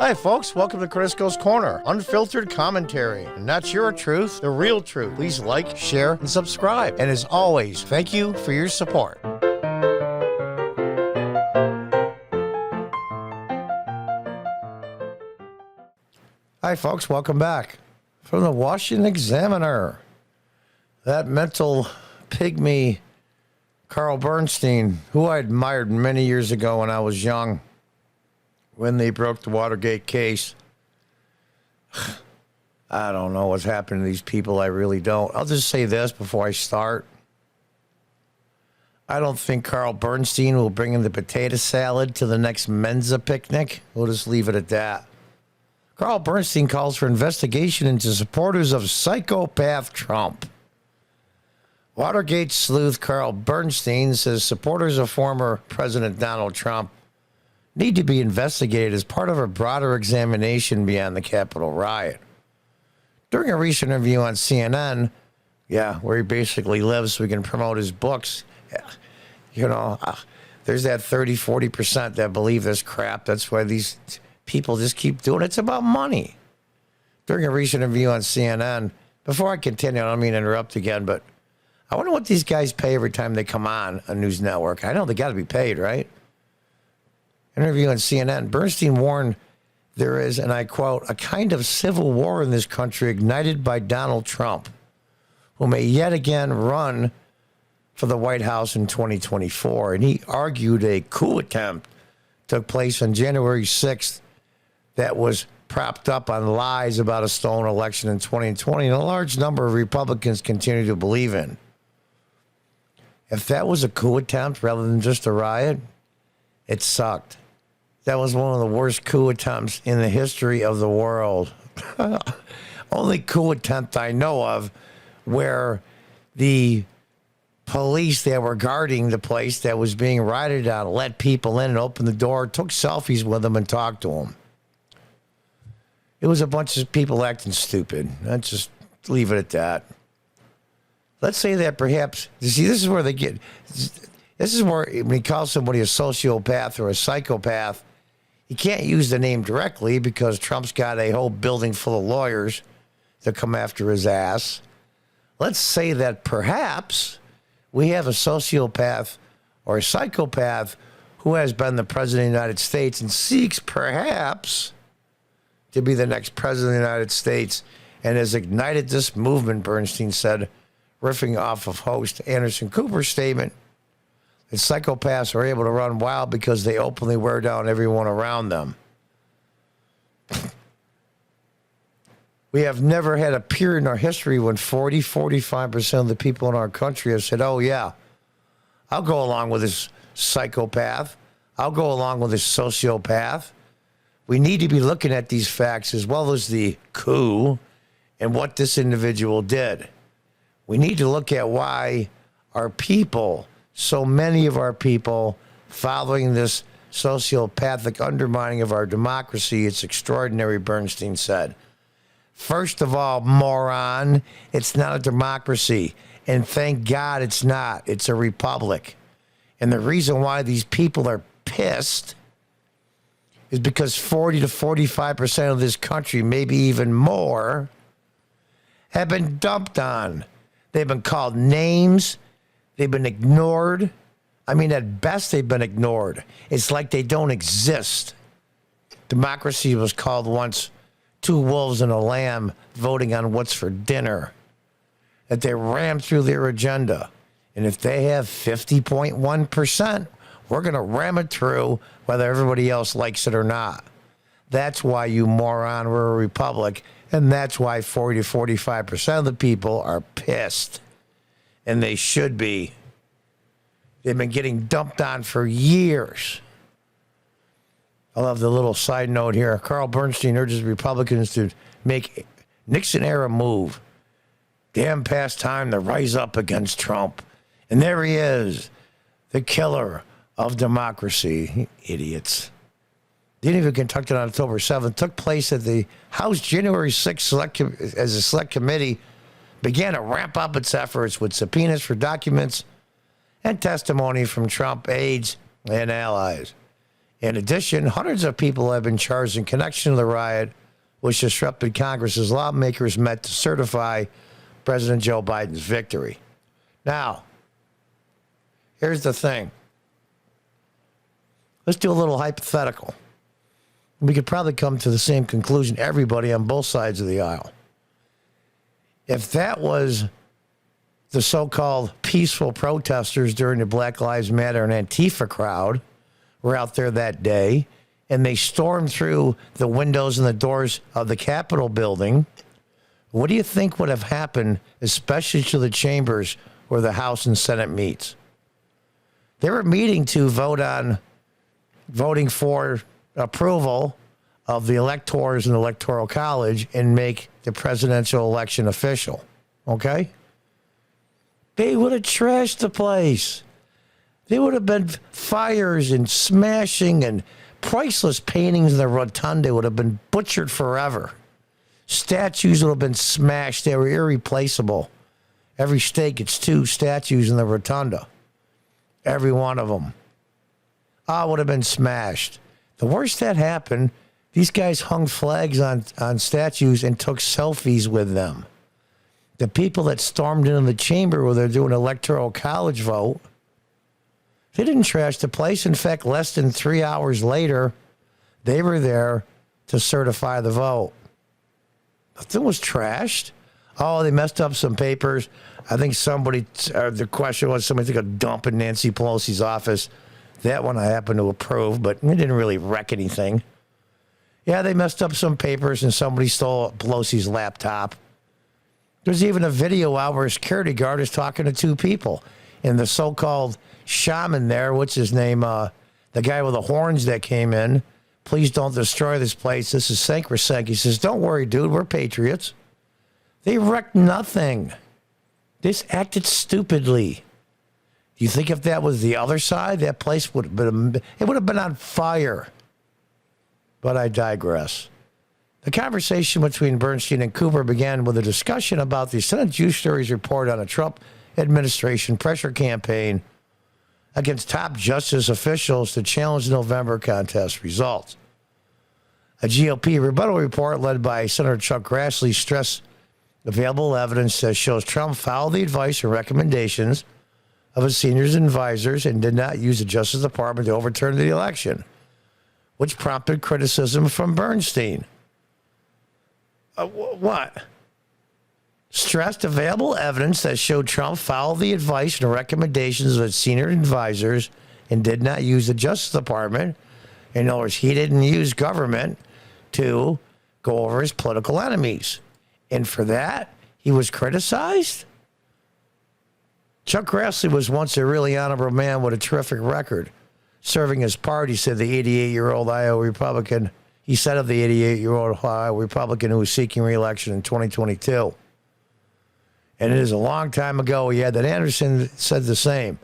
Hi, folks. Welcome to Crisco's Corner. Unfiltered commentary. And that's your truth, the real truth. Please like, share, and subscribe. And as always, thank you for your support. Hi, folks. Welcome back. From the Washington Examiner. That mental pygmy, Carl Bernstein, who I admired many years ago when I was young, when they broke the Watergate case. I don't know what's happening to these people. I really don't. I'll just say this before I start. I don't think Carl Bernstein will bring in the potato salad to the next Mensa picnic. We'll just leave it at that. Carl Bernstein calls for investigation into supporters of psychopath Trump. Watergate sleuth Carl Bernstein says supporters of former President Donald Trump need to be investigated as part of a broader examination beyond the Capitol riot. During a recent interview on CNN, where he basically lives so he can promote his books, there's that 30-40% that believe this crap. That's why these people just keep doing it. It's about money. During a recent interview on CNN, before I continue, I don't mean to interrupt again, but I wonder what these guys pay every time they come on a news network. I know they got to be paid, right? Interview on CNN, Bernstein warned there is, and I quote, a kind of civil war in this country ignited by Donald Trump, who may yet again run for the White House in 2024. And he argued a coup attempt took place on January 6th that was propped up on lies about a stolen election in 2020, and a large number of Republicans continue to believe in. If that was a coup attempt rather than just a riot, it sucked. That was one of the worst coup attempts in the history of the world. Only coup attempt I know of where the police that were guarding the place that was being rioted on let people in and opened the door, took selfies with them and talked to them. It was a bunch of people acting stupid. Let's just leave it at that. Let's say that perhaps, you see, this is where they get, this is where when he calls somebody a sociopath or a psychopath, he can't use the name directly because Trump's got a whole building full of lawyers that come after his ass. Let's say that perhaps we have a sociopath or a psychopath who has been the president of the United States and seeks perhaps to be the next president of the United States and has ignited this movement, Bernstein said, riffing off of host Anderson Cooper's statement that psychopaths are able to run wild because they openly wear down everyone around them. We have never had a period in our history when 45% of the people in our country have said, oh, yeah, I'll go along with this psychopath. I'll go along with this sociopath. We need to be looking at these facts as well as the coup and what this individual did. We need to look at why our people, so many of our people, following this sociopathic undermining of our democracy, it's extraordinary, Bernstein said. First of all, moron, it's not a democracy. And thank God it's not. It's a republic. And the reason why these people are pissed is because 40 to 45% of this country, maybe even more, have been dumped on. They've been called names. They've been ignored. I mean, at best, they've been ignored. It's like they don't exist. Democracy was called once two wolves and a lamb voting on what's for dinner. That they rammed through their agenda. And if they have 50.1%, we're going to ram it through whether everybody else likes it or not. That's why, you moron, we're a republic. And that's why 40 to 45% of the people are pissed. And they should be. They've been getting dumped on for years. I love the little side note here. Carl Bernstein urges Republicans to make Nixon-era move. Damn past time to rise up against Trump. And there he is, the killer of democracy. Idiots. The interview conducted on October 7th took place at the House January 6th as a select committee began to ramp up its efforts with subpoenas for documents and testimony from Trump aides and allies. In addition, hundreds of people have been charged in connection to the riot, which disrupted Congress as lawmakers met to certify President Joe Biden's victory. Now, here's the thing. Let's do a little hypothetical. We could probably come to the same conclusion, everybody on both sides of the aisle. If that was the so-called peaceful protesters during the Black Lives Matter and Antifa crowd were out there that day, and they stormed through the windows and the doors of the Capitol building, what do you think would have happened, especially to the chambers where the House and Senate meets? They were meeting to voting for approval of the electors in the Electoral College and make the presidential election official. Okay? They would have trashed the place. There would have been fires and smashing, and priceless paintings in the rotunda would have been butchered forever. Statues would have been smashed. They were irreplaceable. Every state gets 2 statues in the rotunda. Every one of them. Would have been smashed. The worst that happened, these guys hung flags on statues and took selfies with them. The people that stormed into the chamber where they're doing electoral college vote, they didn't trash the place. In fact, less than 3 hours later, they were there to certify the vote. Nothing was trashed. Oh, they messed up some papers. I think the question was somebody took a dump in Nancy Pelosi's office. That one I happened to approve, but it didn't really wreck anything. Yeah, they messed up some papers and somebody stole Pelosi's laptop. There's even a video out where a security guard is talking to 2 people. And the so-called shaman there, what's his name? The guy with the horns that came in. Please don't destroy this place. This is sacrosanct. He says, don't worry, dude. We're patriots. They wrecked nothing. They acted stupidly. Do you think if that was the other side, that place would have been on fire? But I digress. The conversation between Bernstein and Cooper began with a discussion about the Senate Judiciary's report on a Trump administration pressure campaign against top justice officials to challenge the November contest results. A GOP rebuttal report led by Senator Chuck Grassley stressed available evidence that shows Trump followed the advice and recommendations of his seniors and advisors and did not use the Justice Department to overturn the election, which prompted criticism from Bernstein. What? Stressed available evidence that showed Trump followed the advice and recommendations of his senior advisors and did not use the Justice Department. In other words, he didn't use government to go over his political enemies. And for that, he was criticized? Chuck Grassley was once a really honorable man with a terrific record. Serving his party, said the 88-year-old Iowa Republican. He said of the 88-year-old Iowa Republican who was seeking re-election in 2022. And it is a long time ago. He had that Anderson said the same.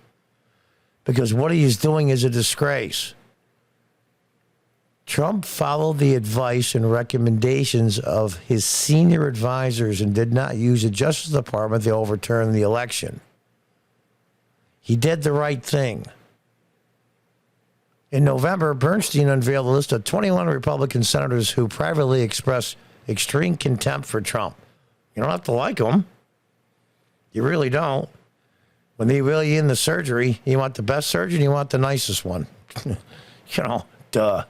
Because what he is doing is a disgrace. Trump followed the advice and recommendations of his senior advisors and did not use the Justice Department to overturn the election. He did the right thing. In November, Bernstein unveiled a list of 21 Republican senators who privately expressed extreme contempt for Trump. You don't have to like them. You really don't. When they really in the surgery, you want the best surgeon, you want the nicest one. Duh.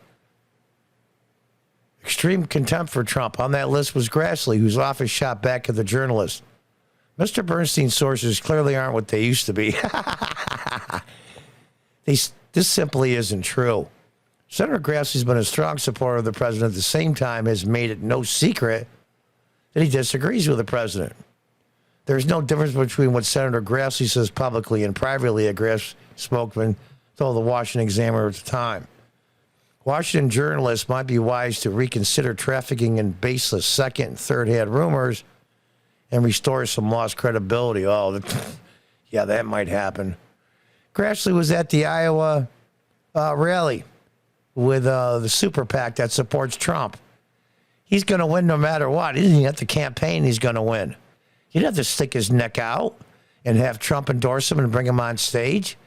Extreme contempt for Trump. On that list was Grassley, whose office shot back at the journalist. Mr. Bernstein's sources clearly aren't what they used to be. This simply isn't true. Senator Grassley's been a strong supporter of the president, at the same time has made it no secret that he disagrees with the president. There's no difference between what Senator Grassley says publicly and privately, a Grassley spokesman told the Washington Examiner at the time. Washington journalists might be wise to reconsider trafficking in baseless second and third-hand rumors and restore some lost credibility. Yeah, that might happen. Grassley was at the Iowa rally with the super PAC that supports Trump. He's going to win no matter what. He doesn't have to campaign. He's going to win. He doesn't have to stick his neck out and have Trump endorse him and bring him on stage.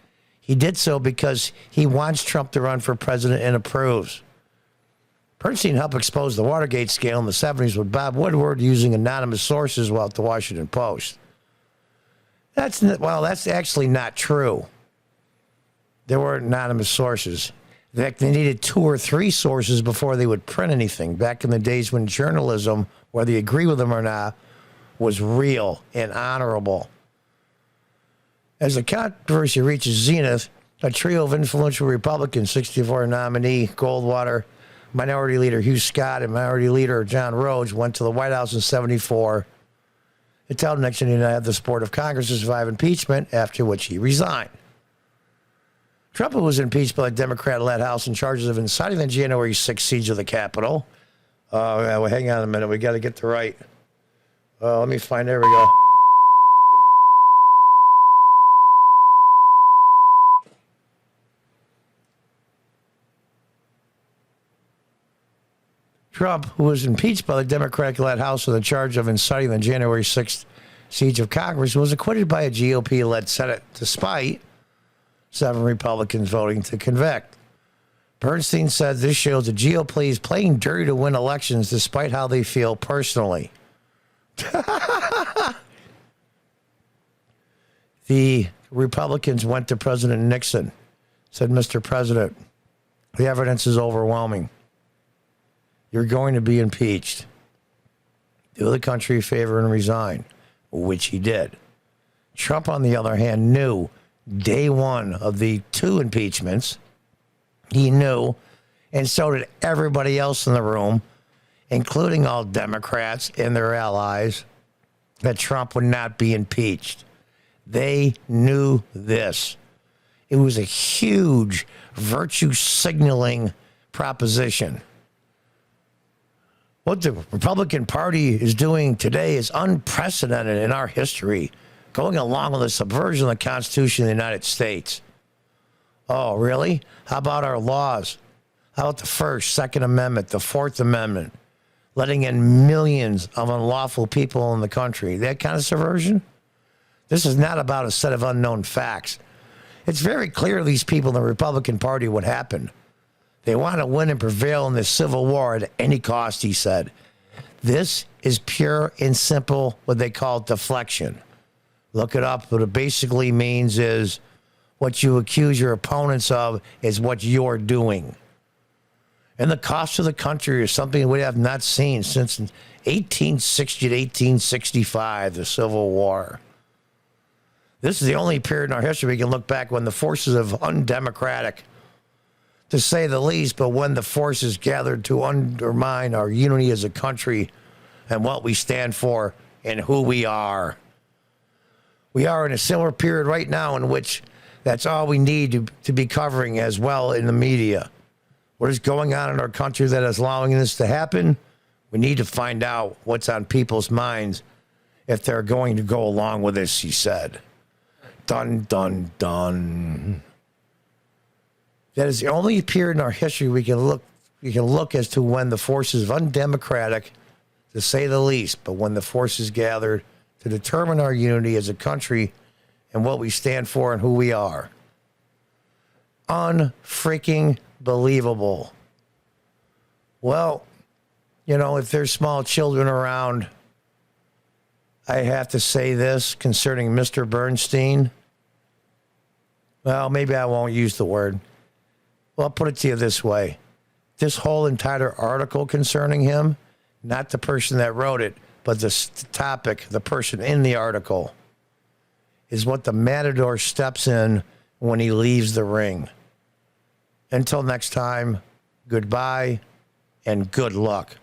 He did so because he wants Trump to run for president and approves. Bernstein helped expose the Watergate scandal in the 70s with Bob Woodward using anonymous sources while at the Washington Post. That's actually not true. There were anonymous sources. In fact, they needed 2 or 3 sources before they would print anything. Back in the days when journalism, whether you agree with them or not, was real and honorable. As the controversy reaches zenith, a trio of influential Republicans, 64 nominee Goldwater, Minority Leader Hugh Scott, and Minority Leader John Rhodes, went to the White House in 74 to tell Nixon he did not have the support of Congress to survive impeachment, after which he resigned. Trump was impeached by the Democrat-led House on charges of inciting the January 6th siege of the Capitol. Well, hang on a minute. We got to get the right. Let me find. There we go. Trump, who was impeached by the Democratic-led House on the charge of inciting the January 6th siege of Congress, was acquitted by a GOP-led Senate despite 7 Republicans voting to convict. Bernstein said this shows the GOP is playing dirty to win elections despite how they feel personally. The Republicans went to President Nixon, said, Mr. President, the evidence is overwhelming. You're going to be impeached. Do the country a favor and resign, which he did. Trump, on the other hand, knew day one of the 2 impeachments, he knew, and so did everybody else in the room, including all Democrats and their allies, that Trump would not be impeached. They knew this. It was a huge virtue signaling proposition. What the Republican Party is doing today is unprecedented in our history, going along with the subversion of the Constitution of the United States. Oh, really? How about our laws? How about the First, Second Amendment, the Fourth Amendment, letting in millions of unlawful people in the country? That kind of subversion? This is not about a set of unknown facts. It's very clear these people in the Republican Party what happened. They want to win and prevail in this civil war at any cost, he said. This is pure and simple what they call deflection. Look it up. What it basically means is what you accuse your opponents of is what you're doing. And the cost of the country is something we have not seen since 1860 to 1865, the Civil War. This is the only period in our history we can look back when the forces of undemocratic, to say the least, but when the forces gathered to undermine our unity as a country and what we stand for and who we are. We are in a similar period right now in which that's all we need to be covering as well in the media. What is going on in our country that is allowing this to happen? We need to find out what's on people's minds if they're going to go along with this, he said. Dun, dun, dun. That is the only period in our history we can look as to when the forces of undemocratic, to say the least, but when the forces gathered to determine our unity as a country and what we stand for and who we are. Unfreaking believable. Well, you know, if there's small children around, I have to say this concerning Mr. Bernstein. Well, maybe I won't use the word. Well, I'll put it to you this way. This whole entire article concerning him, not the person that wrote it, but the topic, the person in the article, is what the matador steps in when he leaves the ring. Until next time, goodbye and good luck.